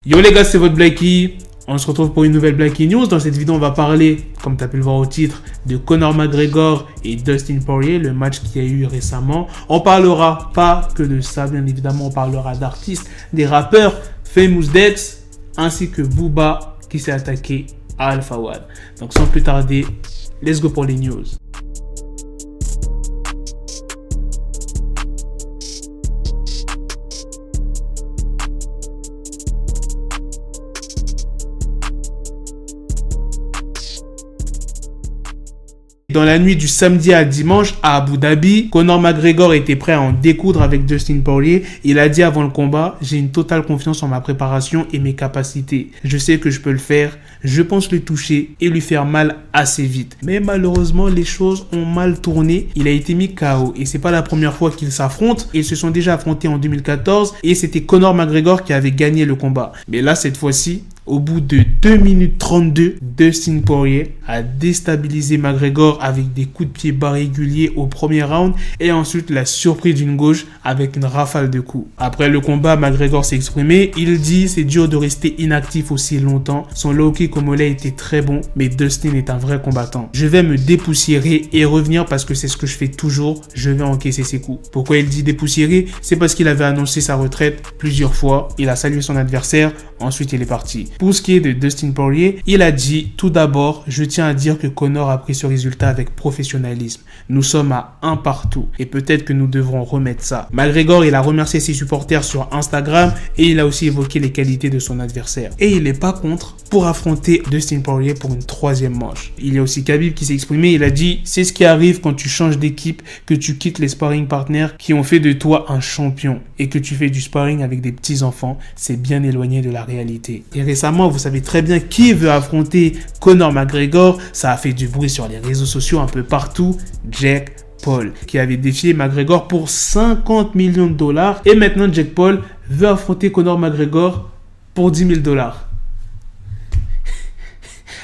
Yo les gars, c'est votre Blacky. On se retrouve pour une nouvelle Blacky News. Dans cette vidéo, on va parler, comme tu as pu le voir au titre, de Conor McGregor et Dustin Poirier, le match qu'il y a eu récemment. On parlera pas que de ça, bien évidemment. On parlera d'artistes, des rappeurs, Famous Dex, ainsi que Booba qui s'est attaqué à Alpha One. Donc sans plus tarder, let's go pour les news. Dans la nuit du samedi à dimanche à Abu Dhabi, Conor McGregor était prêt à en découdre avec Dustin Poirier. Il a dit avant le combat, j'ai une totale confiance en ma préparation et mes capacités. Je sais que je peux le faire, je pense le toucher et lui faire mal assez vite. Mais malheureusement, les choses ont mal tourné. Il a été mis KO et c'est pas la première fois qu'ils s'affrontent. Ils se sont déjà affrontés en 2014 et c'était Conor McGregor qui avait gagné le combat. Mais là, cette fois-ci, au bout de 2 minutes 32, Dustin Poirier a déstabilisé McGregor avec des coups de pied bas réguliers au premier round et ensuite l'a surpris d'une gauche avec une rafale de coups. Après le combat, McGregor s'est exprimé. Il dit c'est dur de rester inactif aussi longtemps. Son low kick au mollet était très bon, mais Dustin est un vrai combattant. Je vais me dépoussiérer et revenir parce que c'est ce que je fais toujours. Je vais encaisser ses coups. Pourquoi il dit dépoussiérer? C'est parce qu'il avait annoncé sa retraite plusieurs fois. Il a salué son adversaire. Ensuite, il est parti. Pour ce qui est de Dustin Poirier, il a dit tout d'abord, je tiens à dire que Conor a pris ce résultat avec professionnalisme. Nous sommes à un partout et peut-être que nous devrons remettre ça. McGregor, il a remercié ses supporters sur Instagram et il a aussi évoqué les qualités de son adversaire. Et il n'est pas contre pour affronter Dustin Poirier pour une troisième manche. Il y a aussi Khabib qui s'est exprimé, il a dit, c'est ce qui arrive quand tu changes d'équipe, que tu quittes les sparring partners qui ont fait de toi un champion et que tu fais du sparring avec des petits enfants, c'est bien éloigné de la réalité. Et récemment, vous savez très bien qui veut affronter Conor McGregor. Ça a fait du bruit sur les réseaux sociaux un peu partout. Jake Paul, qui avait défié McGregor pour 50 millions de dollars. Et maintenant, Jake Paul veut affronter Conor McGregor pour 10 000 dollars.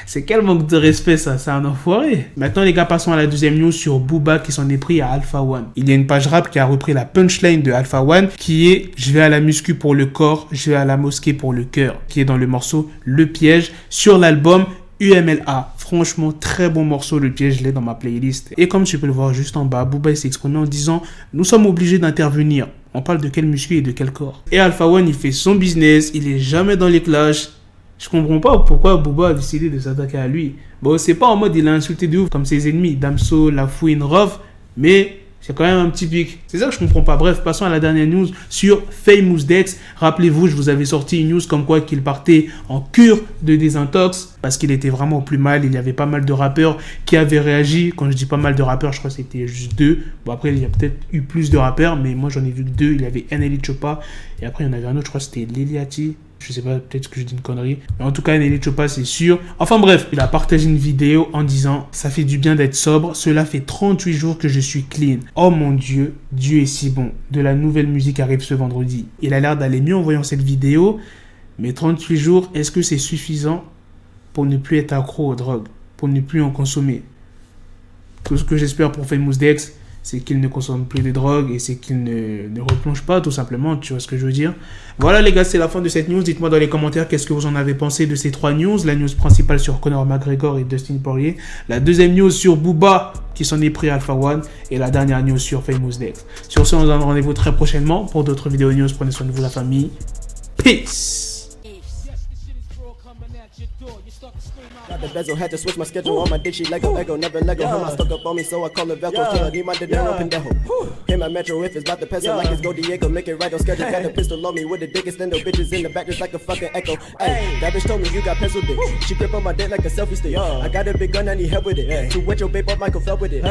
C'est quel manque de respect ça, c'est un enfoiré. Maintenant les gars, passons à la deuxième news sur Booba qui s'en est pris à Alpha One. Il y a une page rap qui a repris la punchline de Alpha One qui est « Je vais à la muscu pour le corps, je vais à la mosquée pour le cœur » qui est dans le morceau Le Piège sur l'album UMLA. Franchement, très bon morceau, Le Piège, je l'ai dans ma playlist. Et comme tu peux le voir juste en bas, Booba s'est exprimé en disant « Nous sommes obligés d'intervenir. On parle de quel muscu et de quel corps ?» Et Alpha One, il fait son business, il est jamais dans les clashs. Je comprends pas pourquoi Booba a décidé de s'attaquer à lui. Bon, c'est pas en mode il a insulté de ouf comme ses ennemis, Damso, Lafouine, Rof, mais c'est quand même un petit pic. C'est ça que je comprends pas. Bref, passons à la dernière news sur Famous Dex. Rappelez-vous, je vous avais sorti une news comme quoi qu'il partait en cure de désintox parce qu'il était vraiment au plus mal. Il y avait pas mal de rappeurs qui avaient réagi. Quand je dis pas mal de rappeurs, je crois que c'était juste 2. Bon, après, il y a peut-être eu plus de rappeurs, mais moi, j'en ai vu que 2. Il y avait NLE Choppa et après, il y en avait un autre, je crois que c'était Liliati. Je sais pas, peut-être que je dis une connerie. Mais en tout cas, NLE Choppa, c'est sûr. Enfin bref, il a partagé une vidéo en disant « Ça fait du bien d'être sobre. Cela fait 38 jours que je suis clean. Oh mon Dieu, Dieu est si bon. De la nouvelle musique arrive ce vendredi. » Il a l'air d'aller mieux en voyant cette vidéo. Mais 38 jours, est-ce que c'est suffisant pour ne plus être accro aux drogues? Pour ne plus en consommer? Tout ce que j'espère pour Famous Dex, c'est qu'il ne consomme plus de drogue et c'est qu'il ne replonge pas tout simplement, tu vois ce que je veux dire. Voilà les gars, c'est la fin de cette news. Dites-moi dans les commentaires qu'est-ce que vous en avez pensé de ces 3 news. La news principale sur Conor McGregor et Dustin Poirier. La deuxième news sur Booba qui s'en est pris à Alpha One. Et la dernière news sur Famous Dex. Sur ce, on se donne rendez-vous très prochainement pour d'autres vidéos news. Prenez soin de vous la famille. Peace. Got the bezel, had to switch my schedule on my dick, she Lego, never Lego. Her stuck up on me, so I call it Velcro. Tell her, need my dinero, pendejo. Hit my metro if it's about to peso, like it's Go Diego, make it right on schedule. Got a pistol on me with the dick extendo, bitches in the back just like a fucking echo. Hey, that bitch told me you got pencil dick. She grip on my dick like a selfie stick. I got a big gun, I need help with it. To wet your babe up, Michael fell with it.